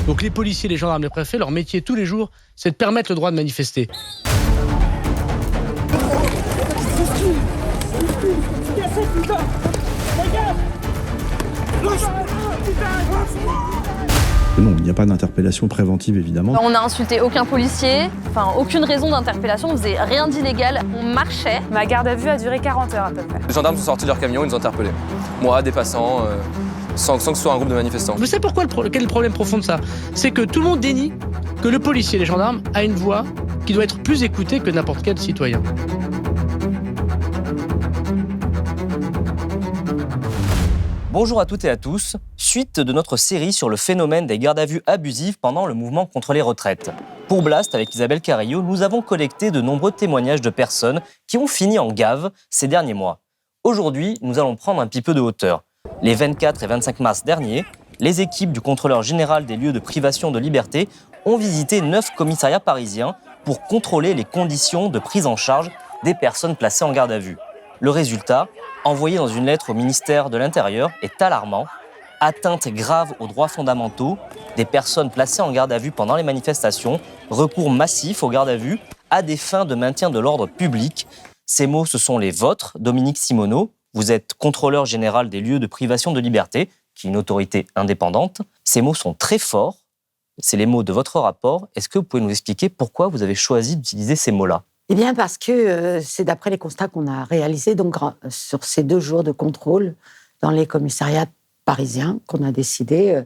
Donc les policiers, les gendarmes, les préfets, leur métier tous les jours, c'est de permettre le droit de manifester. Non, il n'y a pas d'interpellation préventive, évidemment. On n'a insulté aucun policier, aucune raison d'interpellation, on faisait rien d'illégal, on marchait. Ma garde à vue a duré 40 heures à peu près. Les gendarmes sont sortis de leur camion, ils nous ont interpellés. Moi, des passants, sans que ce soit un groupe de manifestants. Vous savez pourquoi quel est le problème profond de ça? C'est que tout le monde dénie que le policier et les gendarmes a une voix qui doit être plus écoutée que n'importe quel citoyen. Bonjour à toutes et à tous. Suite de notre série sur le phénomène des gardes à vue abusives pendant le mouvement contre les retraites. Pour Blast, avec Isabelle Carrillo, nous avons collecté de nombreux témoignages de personnes qui ont fini en gave ces derniers mois. Aujourd'hui, nous allons prendre un petit peu de hauteur. Les 24 et 25 mars derniers, les équipes du contrôleur général des lieux de privation de liberté ont visité 9 commissariats parisiens pour contrôler les conditions de prise en charge des personnes placées en garde à vue. Le résultat, envoyé dans une lettre au ministère de l'Intérieur, est alarmant. Atteinte grave aux droits fondamentaux, des personnes placées en garde à vue pendant les manifestations, recours massif aux gardes à vue à des fins de maintien de l'ordre public. Ces mots, ce sont les vôtres, Dominique Simoneau. Vous êtes contrôleur général des lieux de privation de liberté, qui est une autorité indépendante. Ces mots sont très forts. C'est les mots de votre rapport. Est-ce que vous pouvez nous expliquer pourquoi vous avez choisi d'utiliser ces mots-là ? Eh bien, parce que c'est d'après les constats qu'on a réalisés donc, sur ces 2 jours de contrôle dans les commissariats parisiens qu'on a décidé,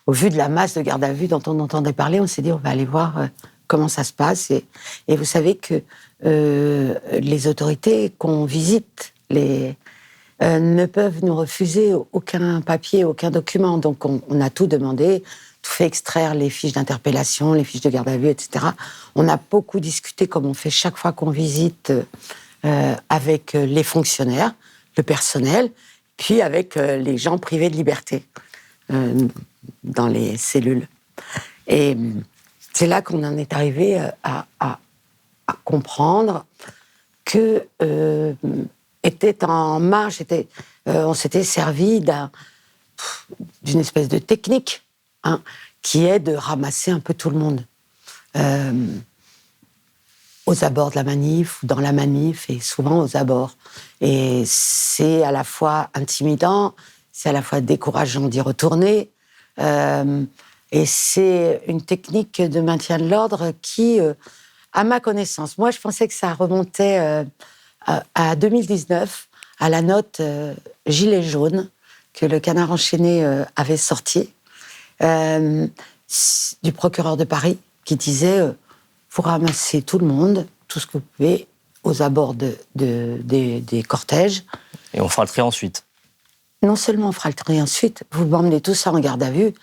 au vu de la masse de garde à vue dont on entendait parler, on s'est dit on va aller voir comment ça se passe. Et vous savez que les autorités qu'on visite ne peuvent nous refuser aucun papier, aucun document. Donc on a tout demandé, tout fait extraire les fiches d'interpellation, les fiches de garde à vue, etc. On a beaucoup discuté, comme on fait chaque fois qu'on visite, avec les fonctionnaires, le personnel, puis avec les gens privés de liberté dans les cellules. Et c'est là qu'on en est arrivé à comprendre que était en marche, on s'était servi d'une espèce de technique, qui est de ramasser un peu tout le monde aux abords de la manif, ou dans la manif, et souvent aux abords. Et c'est à la fois intimidant, c'est à la fois décourageant d'y retourner, et c'est une technique de maintien de l'ordre qui, à ma connaissance, moi je pensais que ça remontait à 2019, à la note Gilets jaunes que le Canard enchaîné avait sortie, du procureur de Paris, qui disait vous ramassez tout le monde, tout ce que vous pouvez, aux abords des cortèges. Et on fera le tri ensuite. Non seulement on fera le tri ensuite, vous m'emmenez tout ça en garde à vue,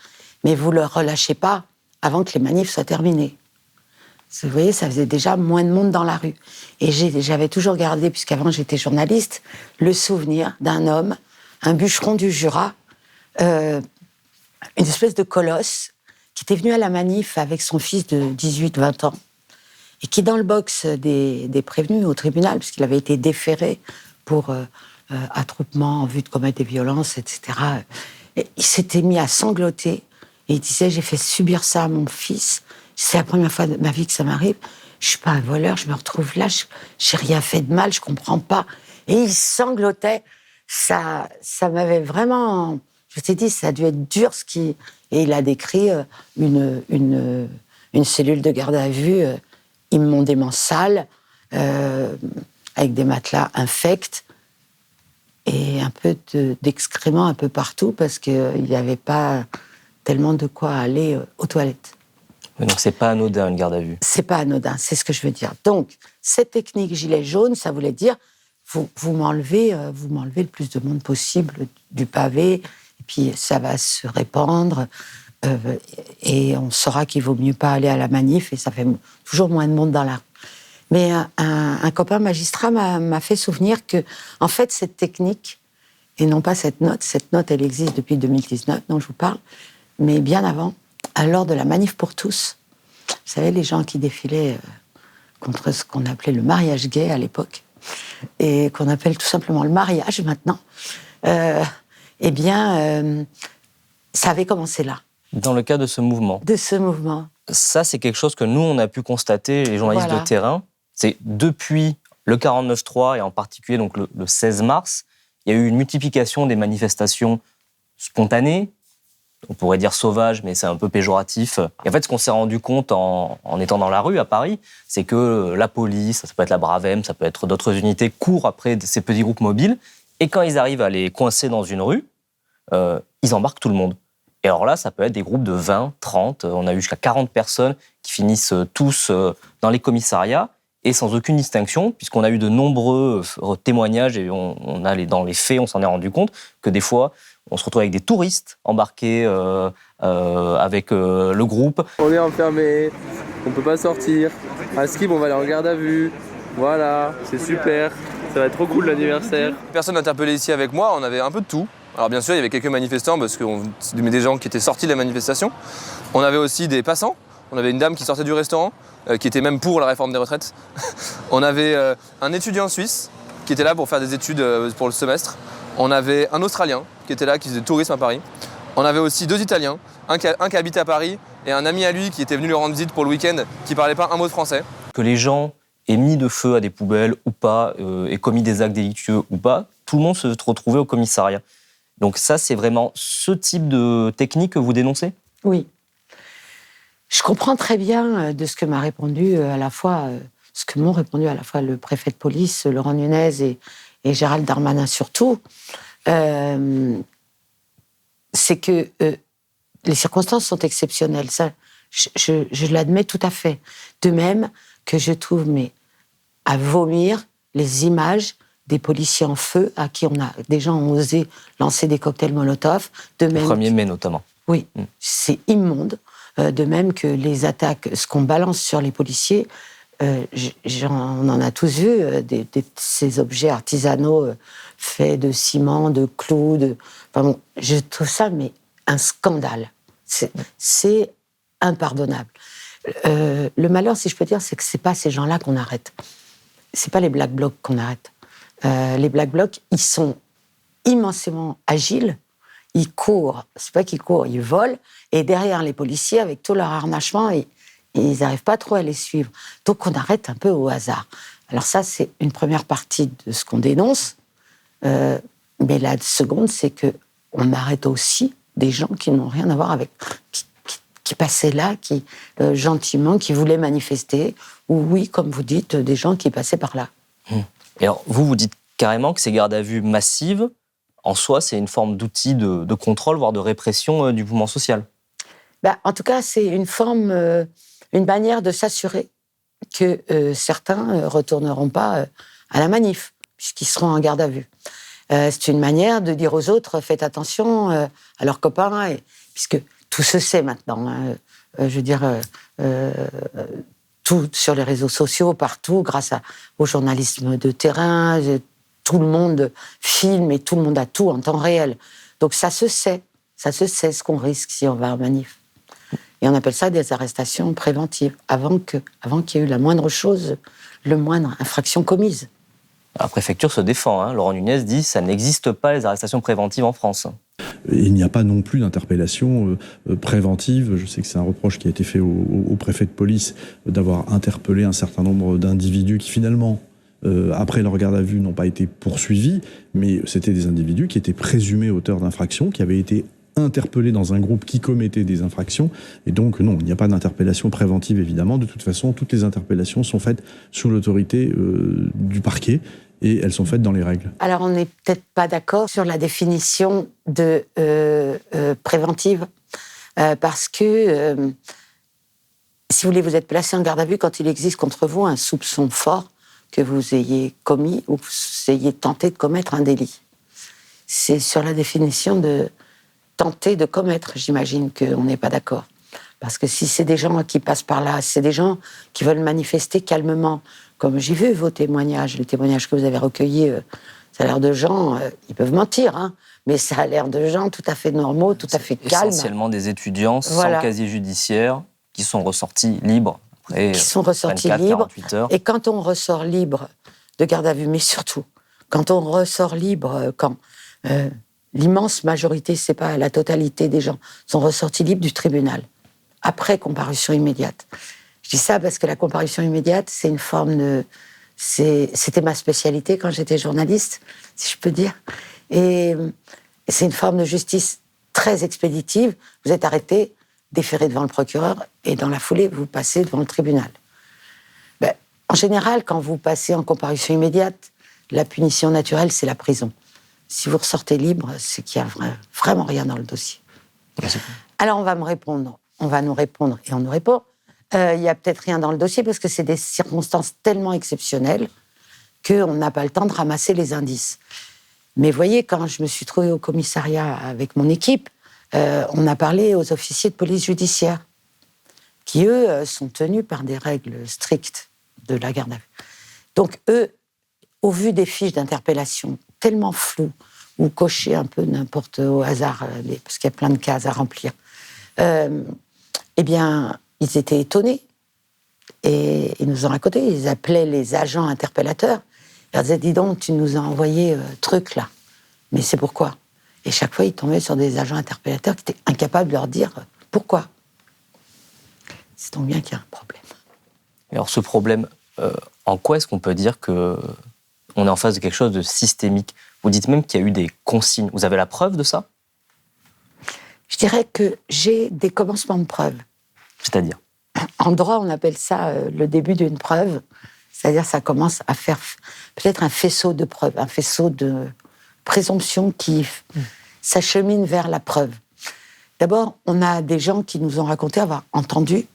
mais vous ne le relâchez pas avant que les manifs soient terminés. Vous voyez, ça faisait déjà moins de monde dans la rue. Et j'avais toujours gardé, puisqu'avant j'étais journaliste, le souvenir d'un homme, un bûcheron du Jura, une espèce de colosse, qui était venu à la manif avec son fils de 18-20 ans, et qui, dans le box des prévenus au tribunal, puisqu'il avait été déféré pour attroupement en vue de commettre des violences, etc., et il s'était mis à sangloter, et il disait « J'ai fait subir ça à mon fils, c'est la première fois de ma vie que ça m'arrive, je suis pas un voleur, je me retrouve là, j'ai rien fait de mal, je comprends pas. » Et il sanglotait, ça m'avait vraiment... Je me suis dit, ça a dû être dur ce qui... Et il a décrit une cellule de garde à vue immonsément sale, avec des matelas infects et un peu d'excréments un peu partout, parce qu'il n'y avait pas tellement de quoi aller aux toilettes. Mais donc c'est pas anodin, une garde à vue. C'est pas anodin, c'est ce que je veux dire. Donc, cette technique gilet jaune, ça voulait dire, vous m'enlevez le plus de monde possible du pavé, et puis ça va se répandre, et on saura qu'il vaut mieux pas aller à la manif, et ça fait toujours moins de monde dans la rue. Mais un copain magistrat m'a fait souvenir que, en fait, cette technique, et non pas cette note, elle existe depuis 2019, dont je vous parle, mais bien avant, lors de la manif pour tous. Vous savez, les gens qui défilaient contre ce qu'on appelait le mariage gay à l'époque, et qu'on appelle tout simplement le mariage maintenant, ça avait commencé là. Dans le cas de ce mouvement. De ce mouvement. Ça, c'est quelque chose que nous, on a pu constater, les journalistes Voilà. de terrain. C'est depuis le 49-3 et en particulier donc le 16 mars, il y a eu une multiplication des manifestations spontanées. On pourrait dire sauvages, mais c'est un peu péjoratif. Et en fait, ce qu'on s'est rendu compte en étant dans la rue à Paris, c'est que la police, ça peut être la Bravem, ça peut être d'autres unités, courent après ces petits groupes mobiles. Et quand ils arrivent à les coincer dans une rue, ils embarquent tout le monde. Et alors là, ça peut être des groupes de 20, 30, on a eu jusqu'à 40 personnes qui finissent tous dans les commissariats et sans aucune distinction, puisqu'on a eu de nombreux témoignages et dans les faits, on s'en est rendu compte que des fois, on se retrouve avec des touristes embarqués avec le groupe. On est enfermés, on peut pas sortir. À Skib, on va aller en garde à vue. Voilà, c'est super. Ça va être trop cool l'anniversaire. Personne interpellé ici avec moi, on avait un peu de tout. Alors bien sûr, il y avait quelques manifestants parce que c'était des gens qui étaient sortis de la manifestation. On avait aussi des passants. On avait une dame qui sortait du restaurant, qui était même pour la réforme des retraites. On avait un étudiant suisse qui était là pour faire des études pour le semestre. On avait un Australien qui était là, qui faisait du tourisme à Paris. On avait aussi 2 Italiens, un qui habitait à Paris et un ami à lui qui était venu lui rendre visite pour le week-end, qui parlait pas un mot de français. Que les gens aient mis de feu à des poubelles ou pas, aient commis des actes délictueux ou pas, tout le monde se retrouvait au commissariat. Donc ça, c'est vraiment ce type de technique que vous dénoncez ? Oui. Je comprends très bien de ce que m'a répondu à la fois, ce que m'ont répondu à la fois le préfet de police, Laurent Nunez et Gérald Darmanin surtout. C'est que les circonstances sont exceptionnelles. Ça, je l'admets tout à fait. De même que je trouve, mais à vomir, les images des policiers en feu à qui des gens ont osé lancer des cocktails Molotov. De même, 1er mai notamment. Oui, c'est immonde. De même que les attaques, ce qu'on balance sur les policiers, on en a tous vu, ces objets artisanaux faits de ciment, de clous. Enfin bon, je trouve ça mais un scandale. C'est impardonnable. Le malheur, si je peux dire, c'est que c'est pas ces gens-là qu'on arrête. C'est pas les Black Blocs qu'on arrête. Les Black Blocs, ils sont immensément agiles. Ils courent, c'est pas qu'ils courent, ils volent. Et derrière les policiers, avec tout leur harnachement, ils n'arrivent pas trop à les suivre. Donc on arrête un peu au hasard. Alors ça, c'est une première partie de ce qu'on dénonce. Mais la seconde, c'est qu'on arrête aussi des gens qui n'ont rien à voir avec... qui passaient là, gentiment, qui voulaient manifester. Ou oui, comme vous dites, des gens qui passaient par là. Et alors, vous dites carrément que ces gardes à vue massives, en soi, c'est une forme d'outil de contrôle, voire de répression du mouvement social. En tout cas, c'est une forme, une manière de s'assurer que certains ne retourneront pas à la manif, puisqu'ils seront en garde à vue. C'est une manière de dire aux autres, faites attention à leurs copains, puisque tout se sait maintenant. Je veux dire, tout sur les réseaux sociaux, partout, grâce au journalisme de terrain, tout le monde filme et tout le monde a tout en temps réel. Donc ça se sait ce qu'on risque si on va en manif. Et on appelle ça des arrestations préventives, avant qu'il y ait eu la moindre chose, le moindre infraction commise. La préfecture se défend. Laurent Nunez dit que ça n'existe pas les arrestations préventives en France. Il n'y a pas non plus d'interpellation préventive. Je sais que c'est un reproche qui a été fait au préfet de police d'avoir interpellé un certain nombre d'individus qui finalement, après leur garde à vue, n'ont pas été poursuivis, mais c'était des individus qui étaient présumés auteurs d'infractions, qui avaient été interpellés dans un groupe qui commettait des infractions. Et donc, non, il n'y a pas d'interpellation préventive, évidemment. De toute façon, toutes les interpellations sont faites sous l'autorité du parquet et elles sont faites dans les règles. Alors, on n'est peut-être pas d'accord sur la définition de préventive, parce que, si vous voulez, vous êtes placé en garde à vue quand il existe contre vous un soupçon fort que vous ayez commis ou que vous ayez tenté de commettre un délit. C'est sur la définition de tenter de commettre, j'imagine qu'on n'est pas d'accord. Parce que si c'est des gens qui passent par là, c'est des gens qui veulent manifester calmement, comme j'ai vu vos témoignages, les témoignages que vous avez recueillis, ça a l'air de gens, ils peuvent mentir, mais ça a l'air de gens tout à fait normaux, tout à fait calmes. Essentiellement des étudiants sans casier judiciaire qui sont ressortis libres après 24-48 heures. Et quand on ressort libre de garde à vue, mais surtout, quand on ressort libre, l'immense majorité, c'est pas la totalité des gens, sont ressortis libres du tribunal, après comparution immédiate. Je dis ça parce que la comparution immédiate, c'est une forme de... C'était ma spécialité quand j'étais journaliste, si je peux dire. Et c'est une forme de justice très expéditive. Vous êtes arrêté, déféré devant le procureur, et dans la foulée, vous passez devant le tribunal. Ben, en général, quand vous passez en comparution immédiate, la punition naturelle, c'est la prison. Si vous ressortez libre, c'est qu'il n'y a vraiment rien dans le dossier. Alors on va nous répondre, et on nous répond. Il n'y a peut-être rien dans le dossier parce que c'est des circonstances tellement exceptionnelles qu'on n'a pas le temps de ramasser les indices. Mais voyez, quand je me suis trouvée au commissariat avec mon équipe, on a parlé aux officiers de police judiciaire qui, eux, sont tenus par des règles strictes de la garde à vue. Donc, eux, au vu des fiches d'interpellation tellement floues ou cochées un peu n'importe au hasard, parce qu'il y a plein de cases à remplir, eh bien, ils étaient étonnés. Et ils nous ont raconté, ils appelaient les agents interpellateurs. Ils leur disaient, dis donc, tu nous as envoyé truc là. Mais c'est pourquoi? Et chaque fois, ils tombaient sur des agents interpellateurs qui étaient incapables de leur dire pourquoi. C'est donc bien qu'il y a un problème. Alors ce problème, en quoi est-ce qu'on peut dire qu'on est en face de quelque chose de systémique? Vous dites même qu'il y a eu des consignes. Vous avez la preuve de ça? Je dirais que j'ai des commencements de preuves. C'est-à-dire? En droit, on appelle ça le début d'une preuve. C'est-à-dire ça commence à faire peut-être un faisceau de preuves, un faisceau de présomptions qui s'achemine vers la preuve. D'abord, on a des gens qui nous ont raconté avoir entendu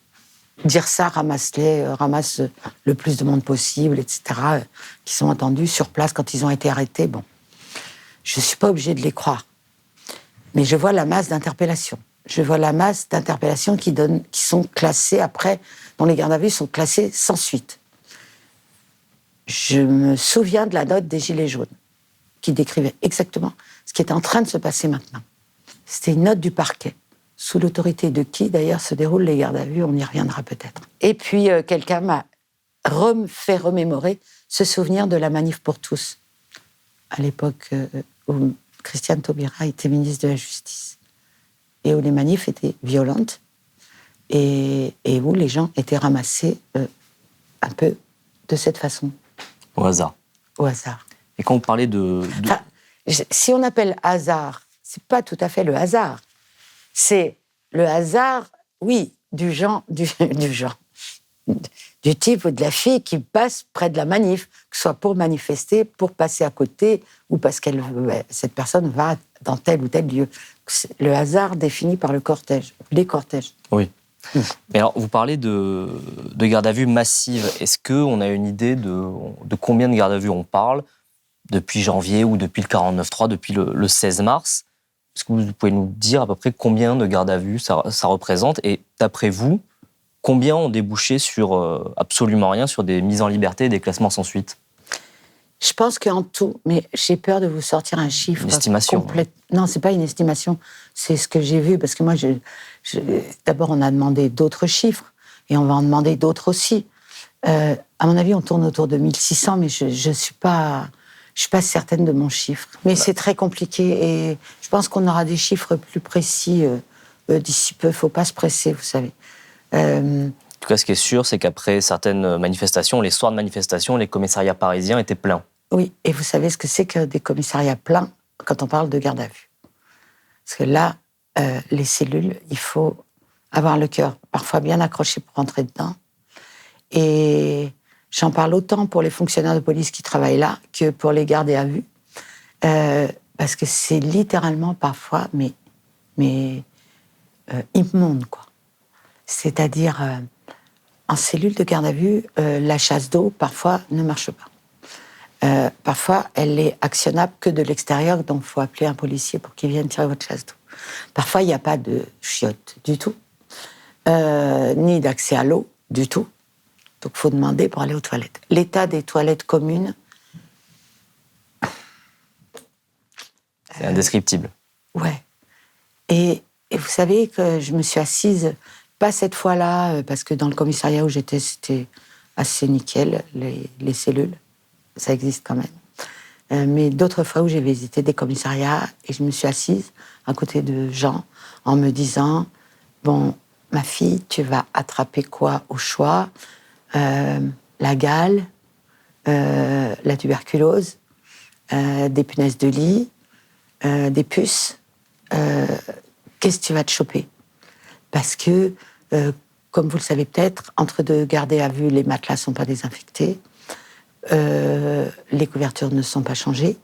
dire ça, ramasse le plus de monde possible, etc., qui sont entendus sur place quand ils ont été arrêtés. Bon, je ne suis pas obligée de les croire. Mais je vois la masse d'interpellations. Je vois la masse d'interpellations qui sont classées après, dont les gardes à vue sont classées sans suite. Je me souviens de la note des Gilets jaunes, qui décrivait exactement ce qui est en train de se passer maintenant. C'était une note du parquet, sous l'autorité de qui, d'ailleurs, se déroulent les gardes à vue, on y reviendra peut-être. Et puis, quelqu'un m'a fait remémorer ce souvenir de la manif pour tous, à l'époque où Christiane Taubira était ministre de la Justice, et où les manifs étaient violentes, et où les gens étaient ramassés un peu de cette façon. Au hasard. Au hasard. Et quand vous parlez de... Enfin, si on appelle hasard, c'est pas tout à fait le hasard. C'est le hasard, oui, du type ou de la fille qui passe près de la manif, que ce soit pour manifester, pour passer à côté, ou parce que cette personne va dans tel ou tel lieu. Le hasard défini par le cortège, les cortèges. Oui. Mais alors, vous parlez de garde à vue massive. Est-ce qu'on a une idée de combien de gardes à vue on parle depuis janvier ou depuis le 49.3, depuis le 16 mars? Est-ce que vous pouvez nous dire à peu près combien de gardes à vue ça représente? Et d'après vous, combien ont débouché sur absolument rien, sur des mises en liberté et des classements sans suite? Je pense qu'en tout, mais j'ai peur de vous sortir un chiffre. Une estimation. Non, c'est pas une estimation, c'est ce que j'ai vu, parce que moi, d'abord, on a demandé d'autres chiffres, et on va en demander d'autres aussi. À mon avis, on tourne autour de 1600, mais je suis pas certaine de mon chiffre. Mais c'est très compliqué, et je pense qu'on aura des chiffres plus précis d'ici peu. Faut pas se presser, vous savez. En tout cas, ce qui est sûr, c'est qu'après certaines manifestations, les soirs de manifestation, les commissariats parisiens étaient pleins. Oui, et vous savez ce que c'est que des commissariats pleins quand on parle de garde à vue. Parce que là, les cellules, il faut avoir le cœur parfois bien accroché pour rentrer dedans. Et j'en parle autant pour les fonctionnaires de police qui travaillent là que pour les gardés à vue. Parce que c'est littéralement parfois, mais immonde, quoi. C'est-à-dire, en cellule de garde à vue, la chasse d'eau, parfois, ne marche pas. Parfois, elle est actionnable que de l'extérieur, donc il faut appeler un policier pour qu'il vienne tirer votre chasse d'eau. Parfois, il n'y a pas de chiottes du tout, ni d'accès à l'eau du tout. Donc, il faut demander pour aller aux toilettes. L'état des toilettes communes... C'est indescriptible. Ouais. Et vous savez que je me suis assise, pas cette fois-là, parce que dans le commissariat où j'étais, c'était assez nickel, les cellules. Ça existe quand même. mais d'autres fois où j'ai visité des commissariats et je me suis assise à côté de gens en me disant « Bon, ma fille, tu vas attraper quoi au choix ? La gale, la tuberculose, des punaises de lit, des puces. Qu'est-ce que tu vas te choper ? Parce que, comme vous le savez peut-être, entre deux gardés à vue, les matelas ne sont pas désinfectés, les couvertures ne sont pas changées,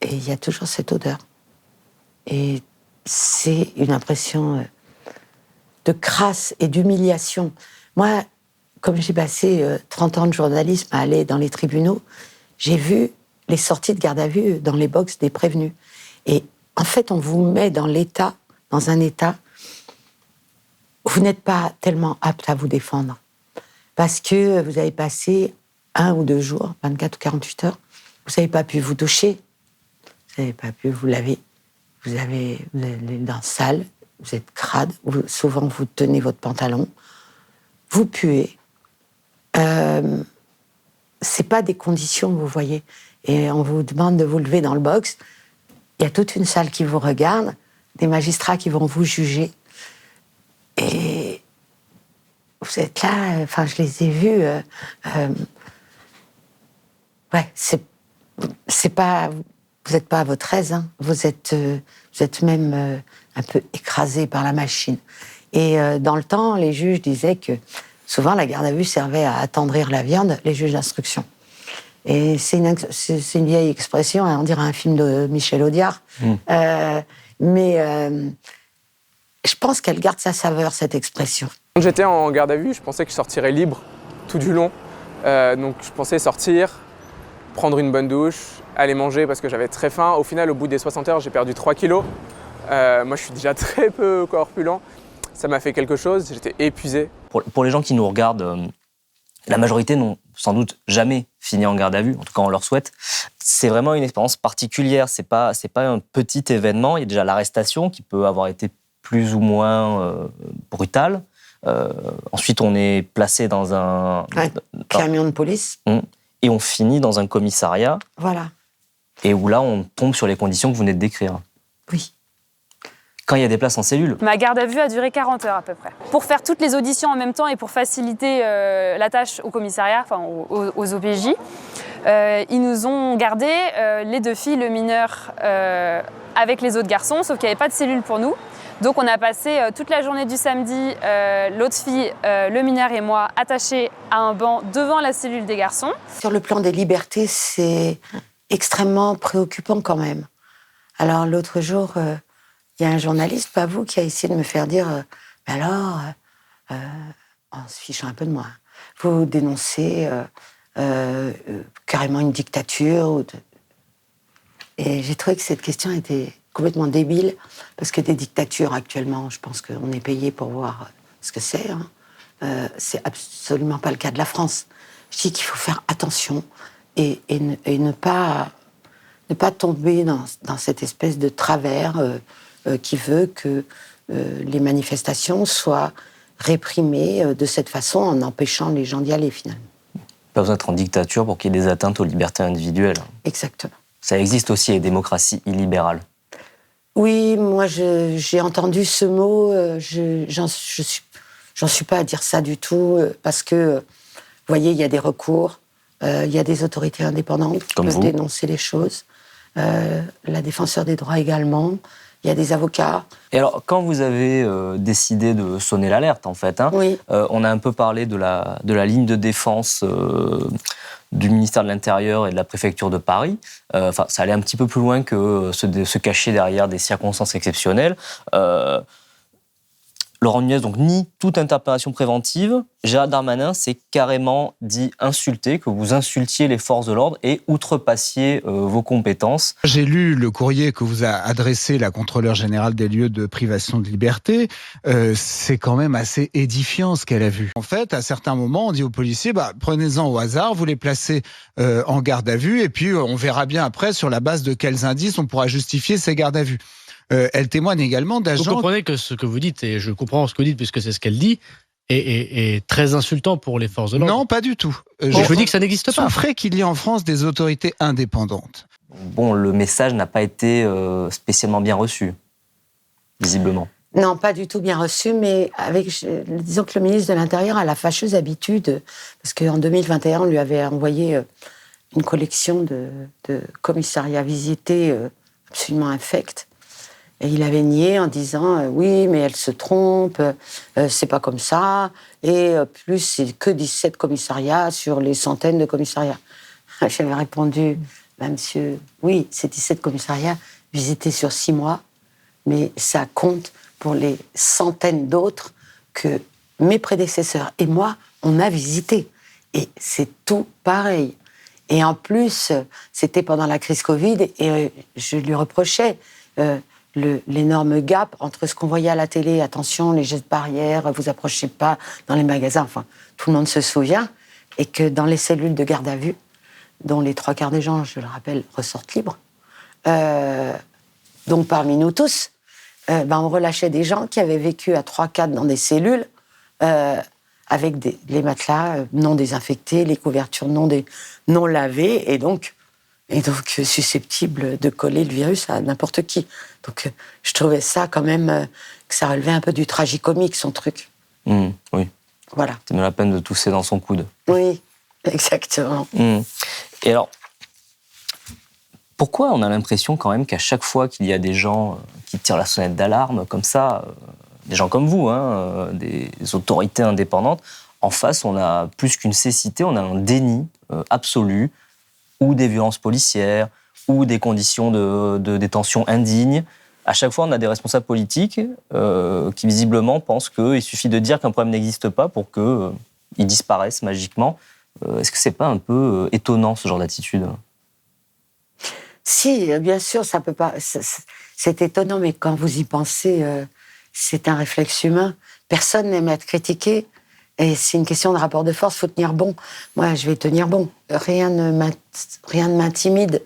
et il y a toujours cette odeur. Et c'est une impression de crasse et d'humiliation. Moi, comme j'ai passé 30 ans de journalisme à aller dans les tribunaux, j'ai vu les sorties de garde à vue dans les box des prévenus. Et en fait, on vous met dans un état où vous n'êtes pas tellement apte à vous défendre. Parce que vous avez passé 1 ou 2 jours, 24 ou 48 heures, vous n'avez pas pu vous doucher, vous n'avez pas pu vous laver, vous avez les dents sales, vous êtes crade, souvent vous tenez votre pantalon, vous puez. C'est pas des conditions, vous voyez. Et on vous demande de vous lever dans le box. Il y a toute une salle qui vous regarde, des magistrats qui vont vous juger. Et vous êtes là, enfin, je les ai vus. Ouais, c'est pas. Vous n'êtes pas à votre aise, hein. Vous êtes même un peu écrasé par la machine. Et dans le temps, les juges disaient que souvent la garde à vue servait à attendrir la viande, les juges d'instruction. Et c'est une vieille expression, on dirait un film de Michel Audiard. Mais je pense qu'elle garde sa saveur, cette expression. Quand j'étais en garde à vue, je pensais que je sortirais libre tout du long. Donc je pensais sortir, prendre une bonne douche, aller manger parce que j'avais très faim. Au final, au bout des 60 heures, j'ai perdu 3 kilos. Moi, je suis déjà très peu corpulent. Ça m'a fait quelque chose, j'étais épuisé. Pour les gens qui nous regardent, la majorité n'ont sans doute jamais fini en garde à vue, en tout cas on leur souhaite. C'est vraiment une expérience particulière, c'est pas un petit événement. Il y a déjà l'arrestation qui peut avoir été plus ou moins brutale. Ensuite on est placé dans un camion de police. Et on finit dans un commissariat. Voilà. Et où là on tombe sur les conditions que vous venez de décrire. Oui. Quand il y a des places en cellule. Ma garde à vue a duré 40 heures à peu près. Pour faire toutes les auditions en même temps et pour faciliter la tâche au commissariat, enfin aux OPJ, ils nous ont gardé les 2 filles, le mineur avec les autres garçons, sauf qu'il n'y avait pas de cellule pour nous. Donc on a passé toute la journée du samedi, l'autre fille, le mineur et moi, attachés à un banc devant la cellule des garçons. Sur le plan des libertés, c'est extrêmement préoccupant quand même. Alors l'autre jour, il y a un journaliste, pas vous, qui a essayé de me faire dire « Mais alors, en se fichant un peu de moi, vous dénoncez carrément une dictature. » Et j'ai trouvé que cette question était complètement débile, parce que des dictatures, actuellement, je pense qu'on est payé pour voir ce que c'est. C'est absolument pas le cas de la France. Je dis qu'il faut faire attention et ne pas tomber dans cette espèce de travers qui veut que les manifestations soient réprimées de cette façon en empêchant les gens d'y aller, finalement. Pas besoin d'être en dictature pour qu'il y ait des atteintes aux libertés individuelles. Exactement. Ça existe aussi les démocraties illibérales. Oui, moi j'ai entendu ce mot, j'en suis pas à dire ça du tout, parce que, vous voyez, il y a des recours, il y a des autorités indépendantes qui peuvent dénoncer les choses, la défenseur des droits également. Il y a des avocats. Et alors, quand vous avez décidé de sonner l'alerte, en fait, oui. On a un peu parlé de la ligne de défense du ministère de l'Intérieur et de la préfecture de Paris. Ça allait un petit peu plus loin que se cacher derrière des circonstances exceptionnelles. Laurent Nunez donc nie toute interpellation préventive. Gérald Darmanin s'est carrément dit insulter, que vous insultiez les forces de l'ordre et outrepassiez vos compétences. J'ai lu le courrier que vous a adressé la contrôleure générale des lieux de privation de liberté. C'est quand même assez édifiant ce qu'elle a vu. En fait, à certains moments, on dit aux policiers, prenez-en au hasard, vous les placez en garde à vue et puis on verra bien après sur la base de quels indices on pourra justifier ces gardes à vue. Elle témoigne également d'agents... Vous comprenez que ce que vous dites, et je comprends ce que vous dites puisque c'est ce qu'elle dit, est très insultant pour les forces de l'ordre. Non, pas du tout. Je vous dis que ça n'existe pas. Souffrez qu'il y ait en France des autorités indépendantes. Bon, le message n'a pas été spécialement bien reçu, visiblement. Non, pas du tout bien reçu, mais disons que le ministre de l'Intérieur a la fâcheuse habitude, parce qu'en 2021, on lui avait envoyé une collection de commissariats visités absolument infects. Et il avait nié en disant oui, mais elle se trompe, c'est pas comme ça. Et plus, c'est que 17 commissariats sur les centaines de commissariats. J'avais répondu, monsieur, oui, c'est 17 commissariats visités sur 6 mois, mais ça compte pour les centaines d'autres que mes prédécesseurs et moi, on a visité. Et c'est tout pareil. Et en plus, c'était pendant la crise Covid, et je lui reprochais l'énorme gap entre ce qu'on voyait à la télé, attention, les gestes barrières, vous approchez pas dans les magasins, enfin, tout le monde se souvient, et que dans les cellules de garde à vue, dont les 3/4 des gens, je le rappelle, ressortent libres, donc parmi nous tous, on relâchait des gens qui avaient vécu à 3/4 dans des cellules, avec les matelas non désinfectés, les couvertures non lavées, et donc susceptibles de coller le virus à n'importe qui. Donc je trouvais ça quand même, que ça relevait un peu du tragicomique, son truc. Oui. Voilà. C'est même la peine de tousser dans son coude. Oui, exactement. Et alors, pourquoi on a l'impression quand même qu'à chaque fois qu'il y a des gens qui tirent la sonnette d'alarme comme ça, des gens comme vous, des autorités indépendantes, en face, on a plus qu'une cécité, on a un déni absolu, ou des violences policières, ou des conditions de détention indignes. À chaque fois, on a des responsables politiques qui visiblement pensent qu'il suffit de dire qu'un problème n'existe pas pour qu'il disparaisse magiquement. Est-ce que c'est pas un peu étonnant, ce genre d'attitude ? Si, bien sûr, ça peut pas. C'est étonnant, mais quand vous y pensez, c'est un réflexe humain. Personne n'aime être critiqué. Et c'est une question de rapport de force, il faut tenir bon. Moi, je vais tenir bon. Rien ne m'intimide.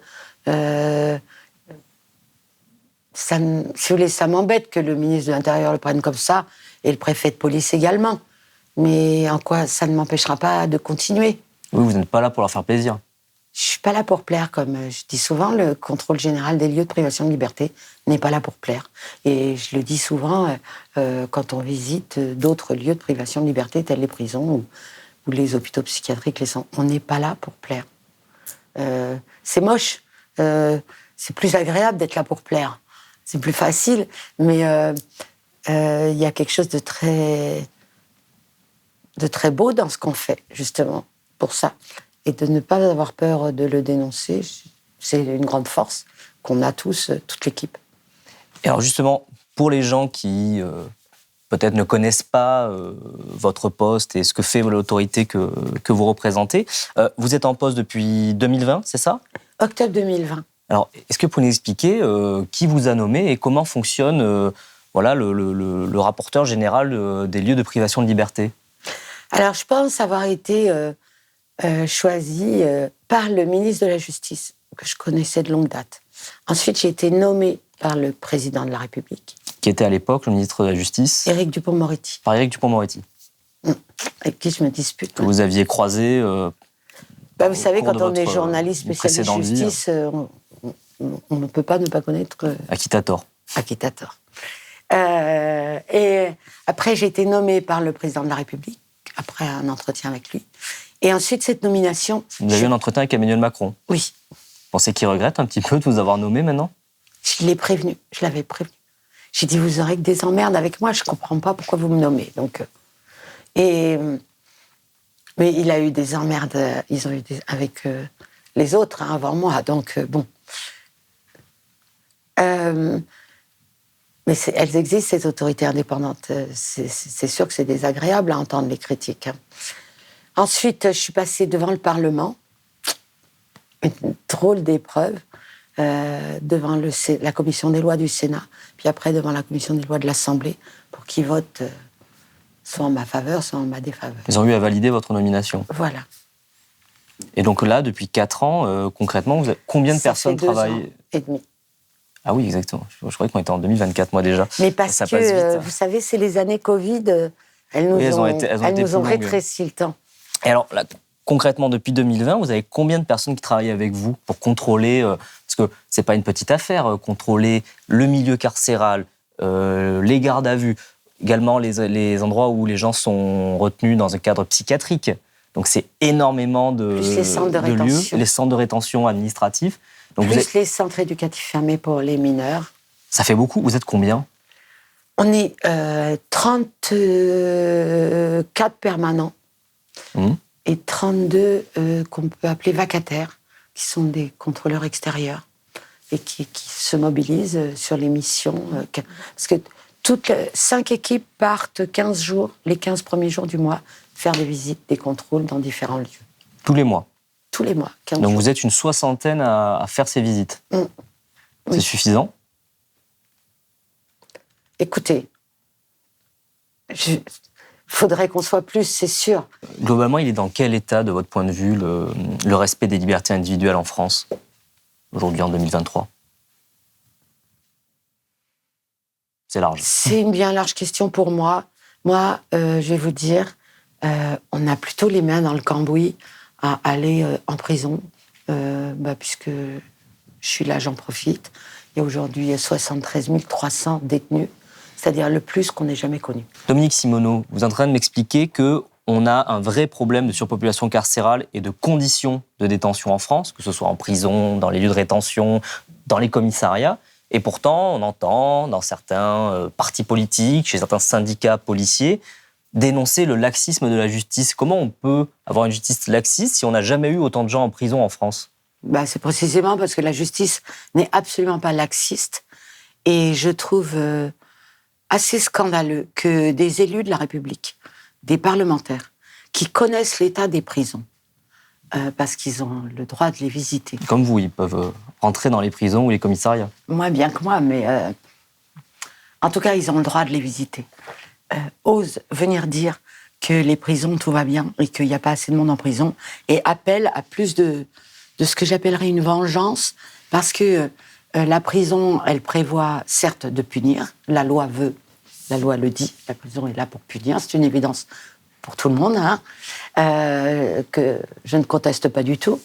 Si vous voulez, ça m'embête que le ministre de l'Intérieur le prenne comme ça, et le préfet de police également. Mais en quoi ça ne m'empêchera pas de continuer ? Oui, vous n'êtes pas là pour leur faire plaisir. Je suis pas là pour plaire, comme je dis souvent, le contrôle général des lieux de privation de liberté n'est pas là pour plaire. Et je le dis souvent quand on visite d'autres lieux de privation de liberté, tels les prisons ou les hôpitaux psychiatriques, on n'est pas là pour plaire. C'est moche. C'est plus agréable d'être là pour plaire. C'est plus facile, mais il y a quelque chose de très beau dans ce qu'on fait, justement, pour ça. Et de ne pas avoir peur de le dénoncer, c'est une grande force qu'on a tous, toute l'équipe. Et alors justement, pour les gens qui peut-être ne connaissent pas votre poste et ce que fait l'autorité que vous représentez, vous êtes en poste depuis 2020, c'est ça ? Octobre 2020. Alors, est-ce que vous pouvez nous expliquer qui vous a nommé et comment fonctionne le rapporteur général des lieux de privation de liberté ? Alors, je pense avoir été choisi par le ministre de la Justice, que je connaissais de longue date. Ensuite, j'ai été nommée par le président de la République. Qui était à l'époque le ministre de la Justice ? Éric Dupond-Moretti. Par Éric Dupond-Moretti. Avec qui je me dispute. Que vous aviez croisé vous savez, quand on est journaliste spécialiste de justice, on ne peut pas ne pas connaître... Acquittator. Et après, j'ai été nommée par le président de la République, après un entretien avec lui. Et ensuite, cette nomination... Vous avez eu un entretien avec Emmanuel Macron ? Oui. Vous pensez qu'il regrette un petit peu de vous avoir nommé maintenant ? Je l'ai prévenu, je l'avais prévenu. J'ai dit, vous aurez que des emmerdes avec moi, je ne comprends pas pourquoi vous me nommez. Donc, mais il a eu des emmerdes, ils ont eu avec les autres avant moi, donc bon. Mais elles existent, ces autorités indépendantes. C'est sûr que c'est désagréable à entendre les critiques. Ensuite, je suis passée devant le Parlement, une drôle d'épreuve, devant la commission des lois du Sénat, puis après devant la commission des lois de l'Assemblée, pour qu'ils votent soit en ma faveur, soit en ma défaveur. Ils ont eu à valider votre nomination. Voilà. Et donc là, depuis 4 ans, concrètement, combien de personnes travaillent ? 2 ans et demi. Ah oui, exactement. Je croyais qu'on était en 2024, moi déjà. Mais parce ça que, passe vite. vous savez, c'est les années Covid. Elles nous Oui, elles ont ont, été elles nous plus ont longues. rétréci le temps. Et alors, là, concrètement, depuis 2020, vous avez combien de personnes qui travaillent avec vous pour contrôler, parce que c'est pas une petite affaire, contrôler le milieu carcéral, les gardes à vue, également les endroits où les gens sont retenus dans un cadre psychiatrique. Donc c'est énormément de, Plus les centres de lieux, rétention. les centres de rétention administratifs. Donc Plus les centres éducatifs fermés pour les mineurs. ça fait beaucoup. Vous êtes combien? On est 34 permanents et 32 qu'on peut appeler vacataires, qui sont des contrôleurs extérieurs et qui se mobilisent sur les missions. Parce que toutes 5 équipes partent 15 jours, les 15 premiers jours du mois, faire des visites, des contrôles dans différents lieux. Tous les mois? Tous les mois, 15 Donc jours. vous êtes une soixantaine à faire ces visites. Oui. C'est suffisant? Écoutez, faudrait qu'on soit plus, c'est sûr. Globalement, il est dans quel état, de votre point de vue, le respect des libertés individuelles en France, aujourd'hui en 2023? C'est large. C'est une bien large question pour moi. Moi, je vais vous dire, on a plutôt les mains dans le cambouis à aller en prison, puisque je suis là, j'en profite. Il y a aujourd'hui 73 300 détenus, c'est-à-dire le plus qu'on n'ait jamais connu. Dominique Simoneau, vous êtes en train de m'expliquer qu'on a un vrai problème de surpopulation carcérale et de conditions de détention en France, que ce soit en prison, dans les lieux de rétention, dans les commissariats. Et pourtant, on entend dans certains partis politiques, chez certains syndicats policiers, dénoncer le laxisme de la justice. Comment on peut avoir une justice laxiste si on n'a jamais eu autant de gens en prison en France? C'est précisément parce que la justice n'est absolument pas laxiste. Et je trouve assez scandaleux que des élus de la République, des parlementaires, qui connaissent l'état des prisons, parce qu'ils ont le droit de les visiter. Comme vous, ils peuvent rentrer dans les prisons ou les commissariats. Moins bien que moi, mais en tout cas, ils ont le droit de les visiter. Osent venir dire que les prisons, tout va bien et qu'il n'y a pas assez de monde en prison, et appellent à plus de ce que j'appellerais une vengeance, parce que la prison, elle prévoit certes de punir, la loi le dit, la prison est là pour punir, c'est une évidence pour tout le monde, que je ne conteste pas du tout,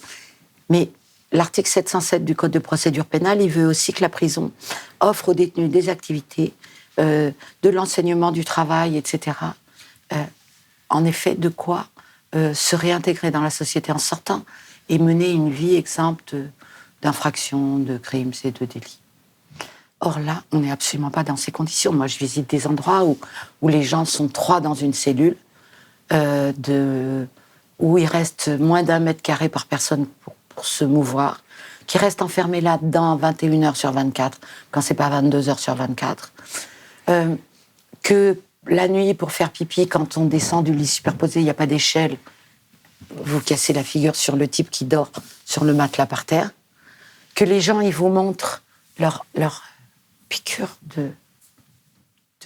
mais l'article 707 du Code de procédure pénale, il veut aussi que la prison offre aux détenus des activités, de l'enseignement, du travail, etc. En effet, de quoi se réintégrer dans la société en sortant et mener une vie exempte d'infractions, de crimes et de délits. Or là, on n'est absolument pas dans ces conditions. Moi, je visite des endroits où les gens sont 3 dans une cellule, où il reste moins d'1 mètre carré par personne pour se mouvoir, qui restent enfermés là-dedans 21 heures sur 24, quand c'est pas 22 heures sur 24, que la nuit, pour faire pipi, quand on descend du lit superposé, il n'y a pas d'échelle, vous cassez la figure sur le type qui dort sur le matelas par terre, que les gens, ils vous montrent leur piqûre de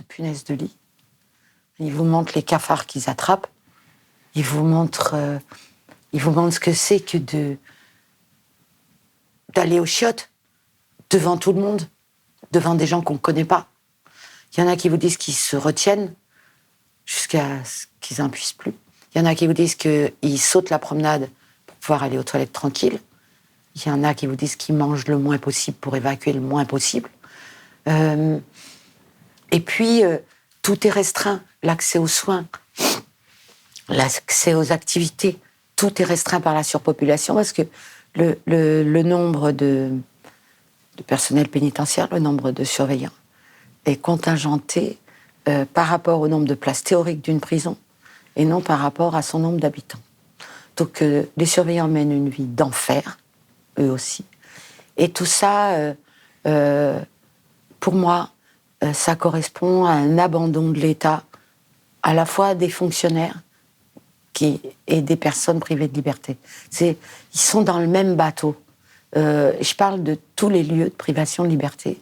punaise de lit, ils vous montrent les cafards qu'ils attrapent, ils vous montrent ce que c'est que d'aller aux chiottes devant tout le monde, devant des gens qu'on ne connaît pas. Il y en a qui vous disent qu'ils se retiennent jusqu'à ce qu'ils n'en puissent plus. Il y en a qui vous disent qu'ils sautent la promenade pour pouvoir aller aux toilettes tranquilles. Il y en a qui vous disent qu'ils mangent le moins possible pour évacuer le moins possible. Et puis, tout est restreint. L'accès aux soins, l'accès aux activités, tout est restreint par la surpopulation parce que le nombre de personnel pénitentiaire, le nombre de surveillants est contingenté par rapport au nombre de places théoriques d'une prison et non par rapport à son nombre d'habitants. Donc les surveillants mènent une vie d'enfer, eux aussi. Et tout ça, pour moi, ça correspond à un abandon de l'État, à la fois des fonctionnaires et des personnes privées de liberté. Ils sont dans le même bateau. Je parle de tous les lieux de privation de liberté.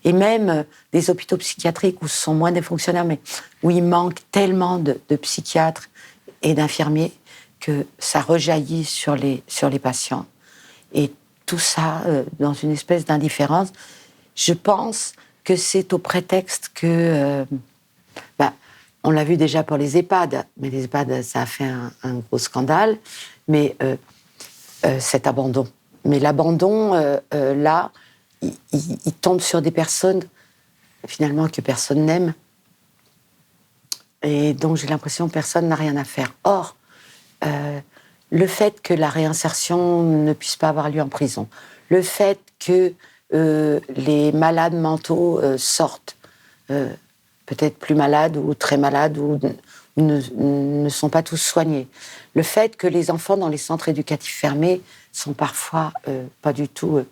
Et même des hôpitaux psychiatriques où ce sont moins des fonctionnaires, mais où il manque tellement de psychiatres et d'infirmiers que ça rejaillit sur les patients. Et tout ça dans une espèce d'indifférence. Je pense que c'est au prétexte que On l'a vu déjà pour les EHPAD, mais les EHPAD, ça a fait un gros scandale. Mais cet abandon. Mais l'abandon, là, il tombe sur des personnes, finalement, que personne n'aime. Et donc, j'ai l'impression que personne n'a rien à faire. Or, le fait que la réinsertion ne puisse pas avoir lieu en prison, le fait que les malades mentaux sortent, peut-être plus malades ou très malades ou ne sont pas tous soignés. Le fait que les enfants dans les centres éducatifs fermés sont parfois pas du tout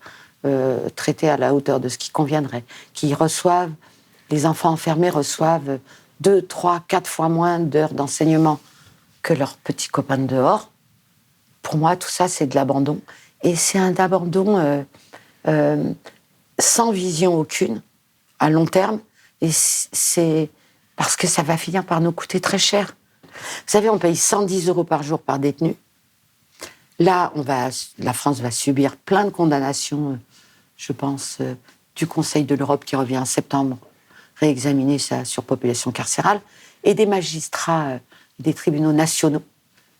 traités à la hauteur de ce qui conviendrait. Les enfants enfermés reçoivent 2, 3, 4 fois moins d'heures d'enseignement que leurs petits copains de dehors. Pour moi, tout ça, c'est de l'abandon. Et c'est un abandon sans vision aucune, à long terme. Et c'est parce que ça va finir par nous coûter très cher. Vous savez, on paye 110 € par jour par détenu. Là, la France va subir plein de condamnations, je pense, du Conseil de l'Europe qui revient en septembre, réexaminer sa surpopulation carcérale, et des magistrats des tribunaux nationaux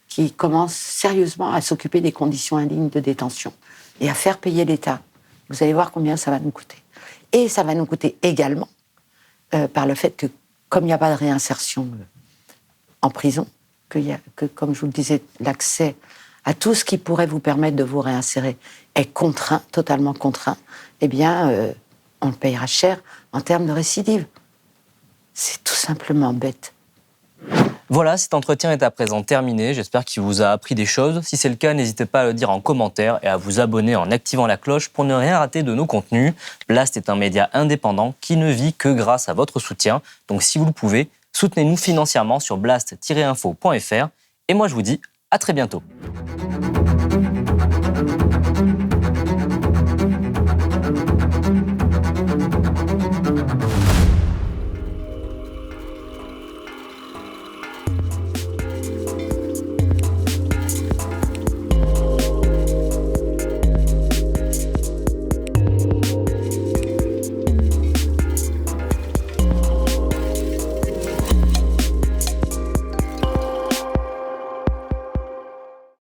qui commencent sérieusement à s'occuper des conditions indignes de détention et à faire payer l'État. Vous allez voir combien ça va nous coûter. Et ça va nous coûter également par le fait que, comme il n'y a pas de réinsertion en prison, que, comme je vous le disais, l'accès à tout ce qui pourrait vous permettre de vous réinsérer est contraint, totalement contraint, eh bien, on le payera cher en termes de récidive. C'est tout simplement bête. Voilà, cet entretien est à présent terminé. J'espère qu'il vous a appris des choses. Si c'est le cas, n'hésitez pas à le dire en commentaire et à vous abonner en activant la cloche pour ne rien rater de nos contenus. Blast est un média indépendant qui ne vit que grâce à votre soutien. Donc si vous le pouvez, soutenez-nous financièrement sur blast-info.fr. Et moi, je vous dis à très bientôt.